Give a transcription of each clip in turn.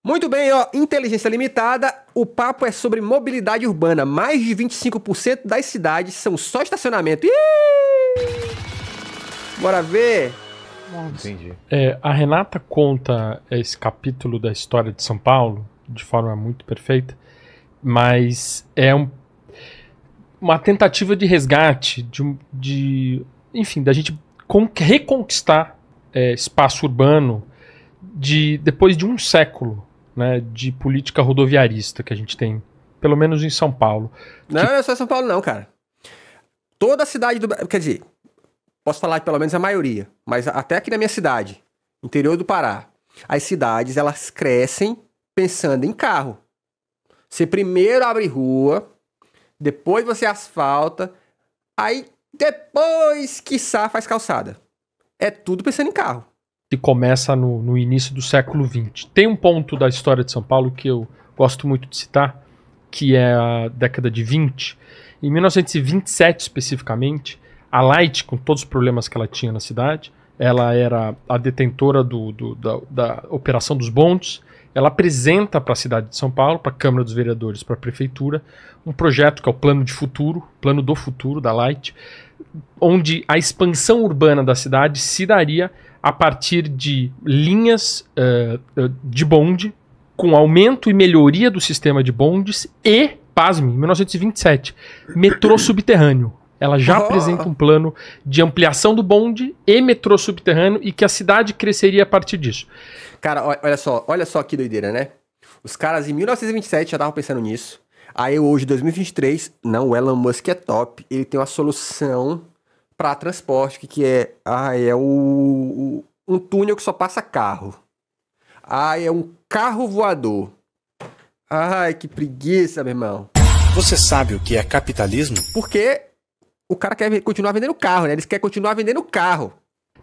Muito bem, ó, Inteligência Limitada, o papo é sobre mobilidade urbana. Mais de 25% das cidades são só estacionamento. Bora ver. Entendi. A Renata conta esse capítulo da história de São Paulo de forma muito perfeita, mas é uma tentativa de resgate, enfim, da gente reconquistar espaço urbano depois de um século, né, de política rodoviarista que a gente tem, pelo menos em São Paulo. Não é só São Paulo não, cara. Toda a cidade do... Quer dizer, posso falar de pelo menos a maioria, mas até aqui na minha cidade, interior do Pará, as cidades, elas crescem pensando em carro. Você primeiro abre rua, depois você asfalta, aí depois, quiçá, faz calçada. É tudo pensando em carro. Que começa no início do século XX. Tem um ponto da história de São Paulo que eu gosto muito de citar, que é a década de 20. Em 1927, especificamente, a Light, com todos os problemas que ela tinha na cidade, ela era a detentora da operação dos bondes. Ela apresenta para a cidade de São Paulo, para a Câmara dos Vereadores, para a Prefeitura, um projeto que é o Plano do Futuro, da Light, onde a expansão urbana da cidade se daria a partir de linhas de bonde, com aumento e melhoria do sistema de bondes e, pasme, em 1927, metrô subterrâneo. Ela já apresenta um plano de ampliação do bonde e metrô subterrâneo e que a cidade cresceria a partir disso. Cara, olha só que doideira, né? Os caras em 1927 já estavam pensando nisso. Aí hoje, 2023, não, o Elon Musk é top. Ele tem uma solução para transporte, que é um túnel que só passa carro. É um carro voador. Ai, que preguiça, meu irmão. Você sabe o que é capitalismo? Porque o cara quer continuar vendendo carro, né? Eles querem continuar vendendo carro.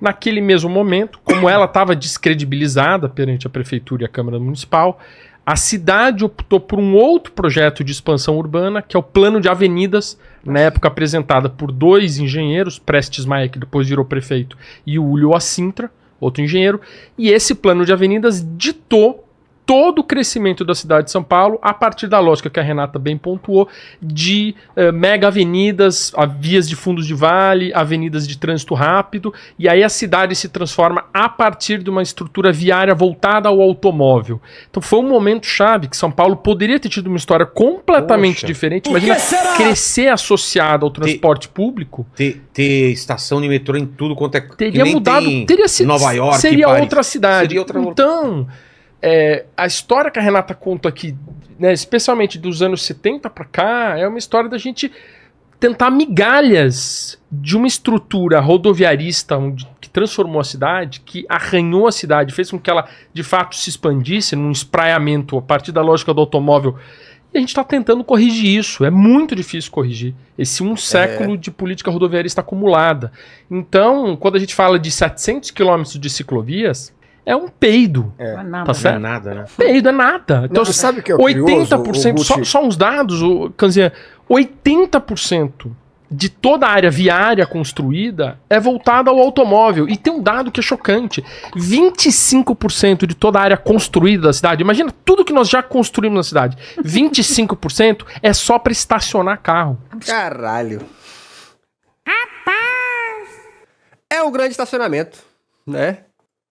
Naquele mesmo momento, como ela estava descredibilizada perante a Prefeitura e a Câmara Municipal, a cidade optou por um outro projeto de expansão urbana, que é o Plano de Avenidas, na época apresentada por dois engenheiros, Prestes Maia, que depois virou prefeito, e o Ulio Acintra, outro engenheiro, e esse Plano de Avenidas ditou todo o crescimento da cidade de São Paulo a partir da lógica que a Renata bem pontuou de mega avenidas, vias de fundos de vale, avenidas de trânsito rápido, e aí a cidade se transforma a partir de uma estrutura viária voltada ao automóvel. Então foi um momento chave que São Paulo poderia ter tido uma história completamente diferente. Imagina crescer associado ao transporte público. Ter estação de metrô em tudo quanto é... Teria mudado, teria sido Nova York, seria Paris. Outra cidade. Seria outra... Então... a história que a Renata conta aqui, né, especialmente dos anos 70 para cá, é uma história da gente tentar migalhas de uma estrutura rodoviarista que transformou a cidade, que arranhou a cidade, fez com que ela de fato se expandisse num espraiamento a partir da lógica do automóvel. E a gente está tentando corrigir isso. É muito difícil corrigir esse século de política rodoviarista acumulada. Então, quando a gente fala de 700 quilômetros de ciclovias, é um peido. Não é nada, tá certo? Não é nada, né? Peido é nada. Então, Não, sabe o que é 80%, curioso, só uns dados, Canzinha, 80% de toda a área viária construída é voltada ao automóvel. E tem um dado que é chocante. 25% de toda a área construída da cidade, imagina tudo que nós já construímos na cidade, 25% é só para estacionar carro. Caralho. É um grande estacionamento, né?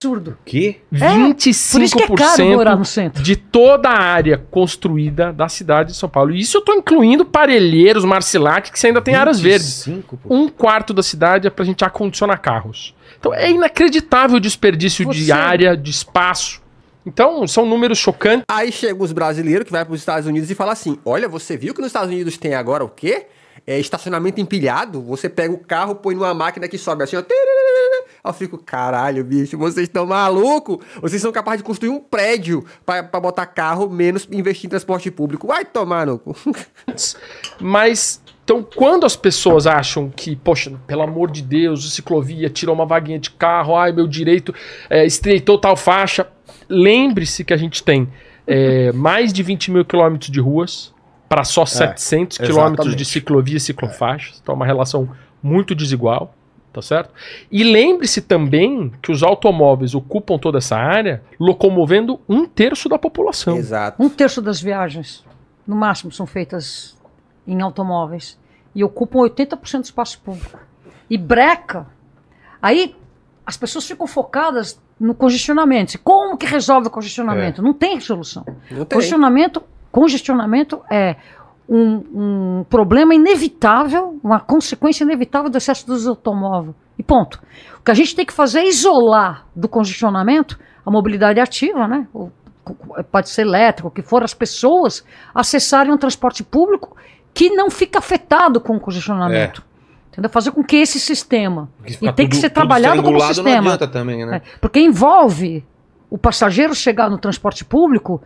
Absurdo. Que? 25% por isso que é caro morar no centro. de toda a área construída da cidade de São Paulo. E isso eu tô incluindo Parelheiros, Marcilac, que você ainda tem áreas verdes. 25%. Um quarto da cidade é pra gente acondicionar carros. Então é inacreditável o desperdício de área, de espaço. Então são números chocantes. Aí chegam os brasileiros que vai para os Estados Unidos e fala assim, olha, você viu que nos Estados Unidos tem agora o quê? Estacionamento empilhado, você pega o carro, põe numa máquina que sobe assim, ó. Eu fico, caralho, bicho, vocês estão malucos? Vocês são capazes de construir um prédio pra botar carro, menos investir em transporte público. Vai tomar no cu. Mas, então, quando as pessoas acham que, poxa, pelo amor de Deus, o ciclovia tirou uma vaguinha de carro, ai, meu direito, estreitou tal faixa, lembre-se que a gente tem mais de 20 mil quilômetros de ruas, para só 700 quilômetros de ciclovia e ciclofaixas. Então é uma relação muito desigual. Tá certo? E lembre-se também que os automóveis ocupam toda essa área, locomovendo 1/3 da população. Exato. 1/3 das viagens, no máximo, são feitas em automóveis. E ocupam 80% do espaço público. E breca. Aí as pessoas ficam focadas no congestionamento. Como que resolve o congestionamento? Não tem resolução. Não tem. Congestionamento é um problema inevitável, uma consequência inevitável do excesso dos automóveis. E ponto. O que a gente tem que fazer é isolar do congestionamento a mobilidade ativa, né? Pode ser elétrico, o que for, as pessoas acessarem um transporte público que não fica afetado com o congestionamento. Entendeu? Fazer com que esse sistema... E tem que ser trabalhado como sistema. Não adianta também, né? Porque envolve o passageiro chegar no transporte público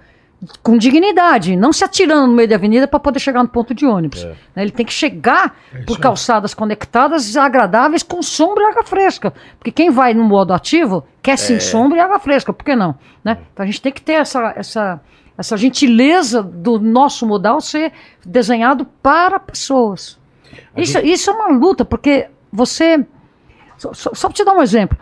com dignidade, não se atirando no meio da avenida para poder chegar no ponto de ônibus. Ele tem que chegar por calçadas conectadas, agradáveis, com sombra e água fresca. Porque quem vai no modo ativo quer sim sombra e água fresca, por que não? Né? Então a gente tem que ter essa gentileza do nosso modal ser desenhado para pessoas. Isso é uma luta, porque você... Só para te dar um exemplo.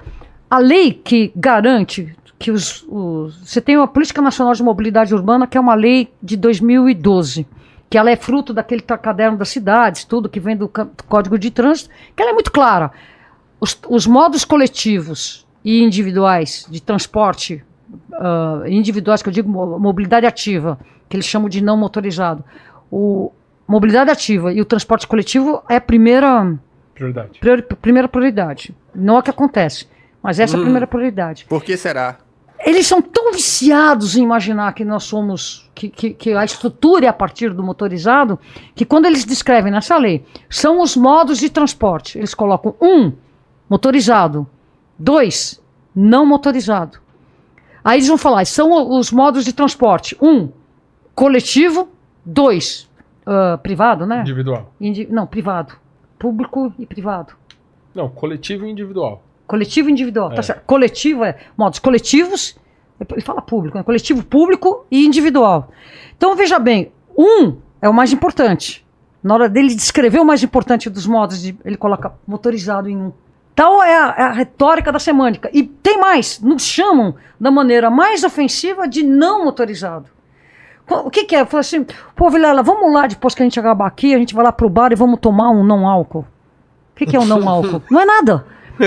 A lei que garante que você tem uma Política Nacional de Mobilidade Urbana, que é uma lei de 2012, que ela é fruto daquele caderno das cidades, tudo que vem do Código de Trânsito, que ela é muito clara. Os modos coletivos e individuais de transporte, individuais, que eu digo mobilidade ativa, que eles chamam de não motorizado, mobilidade ativa e o transporte coletivo é a primeira prioridade. Não é o que acontece, mas essa é a primeira prioridade. Por que será? Eles são tão viciados em imaginar que nós somos, que a estrutura é a partir do motorizado, que quando eles descrevem nessa lei, são os modos de transporte. Eles colocam 1, motorizado, 2, não motorizado. Aí eles vão falar, são os modos de transporte. 1, coletivo, 2, privado, né? Individual. Não, privado. Público e privado. Não, coletivo e individual. Coletivo e individual, tá certo. Coletivo é modos coletivos, ele fala público, né? Coletivo, público e individual. Então, veja bem, 1 é o mais importante. Na hora dele descrever o mais importante dos modos, ele coloca motorizado em 1. Tal é a retórica da semântica. E tem mais, nos chamam da maneira mais ofensiva de não motorizado. O que é? Fala assim, pô, Vilela, vamos lá, depois que a gente acabar aqui, a gente vai lá pro bar e vamos tomar um não álcool. O que é um não álcool? Não é nada.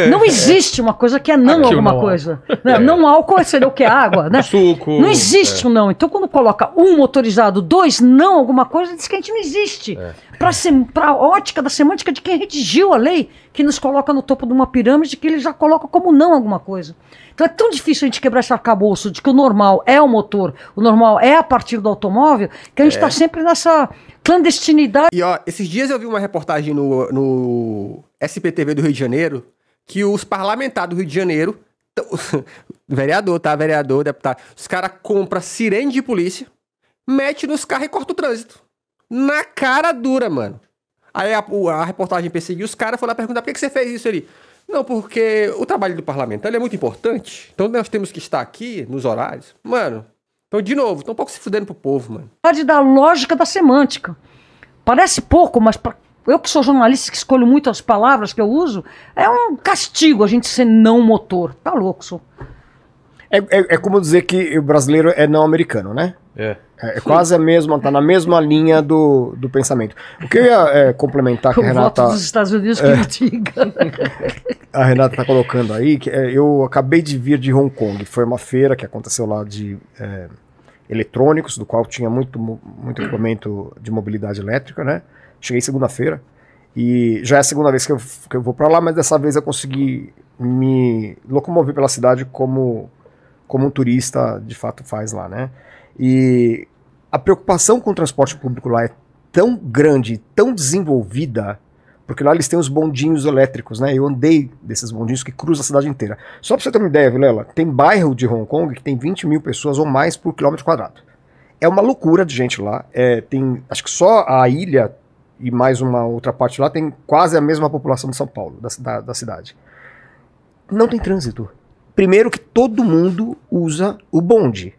Não existe uma coisa que é não Aqui alguma coisa. Não álcool seria o que? Água, né? Suco. Não existe um não. Então, quando coloca 1 motorizado, 2 não alguma coisa, diz que a gente não existe. Para a ótica da semântica de quem redigiu a lei, que nos coloca no topo de uma pirâmide, que ele já coloca como não alguma coisa. Então é tão difícil a gente quebrar esse arcabouço de que o normal é o motor, o normal é a partir do automóvel, que a gente está sempre nessa clandestinidade. E ó, esses dias eu vi uma reportagem no SPTV do Rio de Janeiro, que os parlamentares do Rio de Janeiro, vereador, tá? Vereador, deputado, os caras compram sirene de polícia, mete nos carros e corta o trânsito. Na cara dura, mano. Aí a reportagem perseguiu os caras, foi lá perguntar por que você fez isso ali. Não, porque o trabalho do parlamentar é muito importante. Então nós temos que estar aqui nos horários. Mano, então de novo, estão um pouco se fudendo pro povo, mano. Da lógica da semântica. Parece pouco, mas eu que sou jornalista, que escolho muito as palavras que eu uso, é um castigo a gente ser não motor. Tá louco, sou. É como dizer que o brasileiro é não americano, né? É quase a mesma, tá na mesma linha do pensamento. O que eu ia complementar que a Renata... voto dos Estados Unidos que me diga. A Renata tá colocando aí, que eu acabei de vir de Hong Kong. Foi uma feira que aconteceu lá de eletrônicos, do qual tinha muito equipamento de mobilidade elétrica, né? Cheguei segunda-feira e já é a segunda vez que eu vou para lá, mas dessa vez eu consegui me locomover pela cidade como um turista de fato faz lá, né? E a preocupação com o transporte público lá é tão grande, tão desenvolvida, porque lá eles têm os bondinhos elétricos, né? Eu andei desses bondinhos que cruzam a cidade inteira. Só para você ter uma ideia, Vilela, tem bairro de Hong Kong que tem 20 mil pessoas ou mais por quilômetro quadrado. É uma loucura de gente lá. Tem, acho que só a ilha e mais uma outra parte lá tem quase a mesma população de São Paulo, da cidade. Não tem trânsito. Primeiro que todo mundo usa o bonde.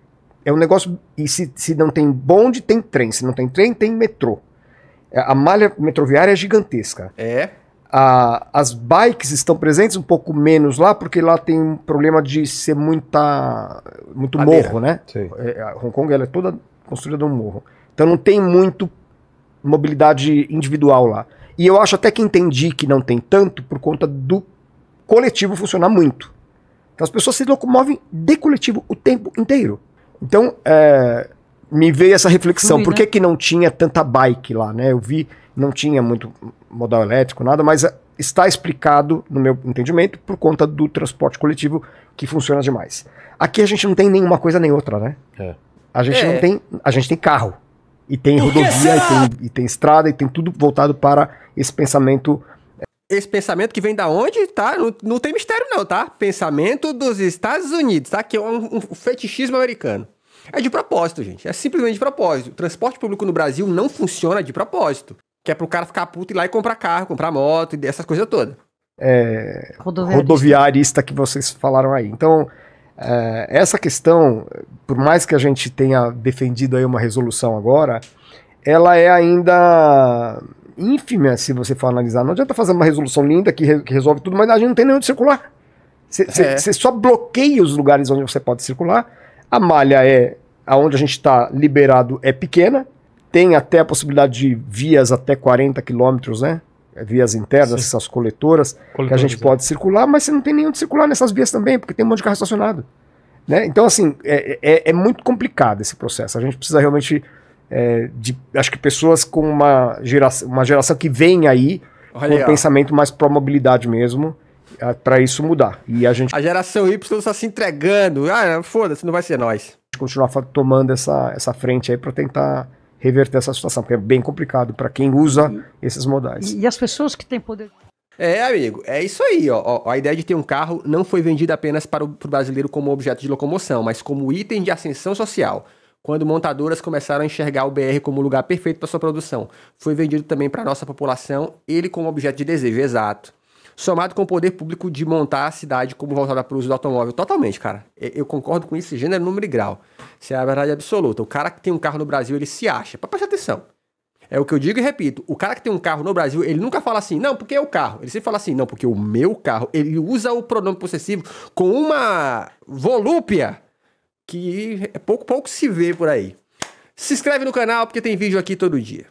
É um negócio... E se não tem bonde, tem trem. Se não tem trem, tem metrô. A malha metroviária é gigantesca. As bikes estão presentes um pouco menos lá, porque lá tem um problema de ser muito Madeira. morro, né? Sei. Hong Kong ela é toda construída num morro. Então não tem muito mobilidade individual lá. E eu acho até que entendi que não tem tanto por conta do coletivo funcionar muito. Então as pessoas se locomovem de coletivo o tempo inteiro. Então me veio essa reflexão, Flui, por que que não tinha tanta bike lá, né? Eu vi, não tinha muito modal elétrico, nada, mas está explicado, no meu entendimento, por conta do transporte coletivo que funciona demais. Aqui a gente não tem nenhuma coisa nem outra, né? A gente não tem, a gente tem carro, e tem rodovia, e tem estrada, e tem tudo voltado para esse pensamento. Esse pensamento que vem da onde, tá? Não tem mistério não, tá? Pensamento dos Estados Unidos, tá? Que é um fetichismo americano. É de propósito, gente. É simplesmente de propósito. O transporte público no Brasil não funciona de propósito. Que é pro cara ficar puto e ir lá e comprar carro, comprar moto e essas coisas todas. Rodoviarista que vocês falaram aí. Então, essa questão, por mais que a gente tenha defendido aí uma resolução agora, ela é ainda ínfima, se você for analisar. Não adianta fazer uma resolução linda que resolve tudo, mas a gente não tem nem onde circular. Você só bloqueia os lugares onde você pode circular. A malha aonde a gente está liberado é pequena, tem até a possibilidade de vias até 40 quilômetros, né? Vias internas, essas coletoras, que a gente pode circular, mas você não tem nem onde circular nessas vias também, porque tem um monte de carro estacionado. Né? Então, assim, é muito complicado esse processo. A gente precisa realmente acho que pessoas com uma geração que vem aí, com um pensamento mais pró-mobilidade mesmo, para isso mudar. E a geração Y está se entregando. Foda-se, não vai ser nós. Continuar tomando essa frente aí para tentar reverter essa situação, porque é bem complicado para quem usa esses modais. E as pessoas que têm poder... Amigo, é isso aí, ó. A ideia de ter um carro não foi vendida apenas para o brasileiro como objeto de locomoção, mas como item de ascensão social. Quando montadoras começaram a enxergar o BR como lugar perfeito para sua produção, foi vendido também para a nossa população, ele como objeto de desejo, exato. Somado com o poder público de montar a cidade como voltada para o uso do automóvel. Totalmente, cara. Eu concordo com isso, gênero, número e grau. Isso é a verdade absoluta. O cara que tem um carro no Brasil, ele se acha. Presta atenção. É o que eu digo e repito. O cara que tem um carro no Brasil, ele nunca fala assim, não, porque é o carro. Ele sempre fala assim, não, porque o meu carro. Ele usa o pronome possessivo com uma volúpia que pouco se vê por aí. Se inscreve no canal, porque tem vídeo aqui todo dia.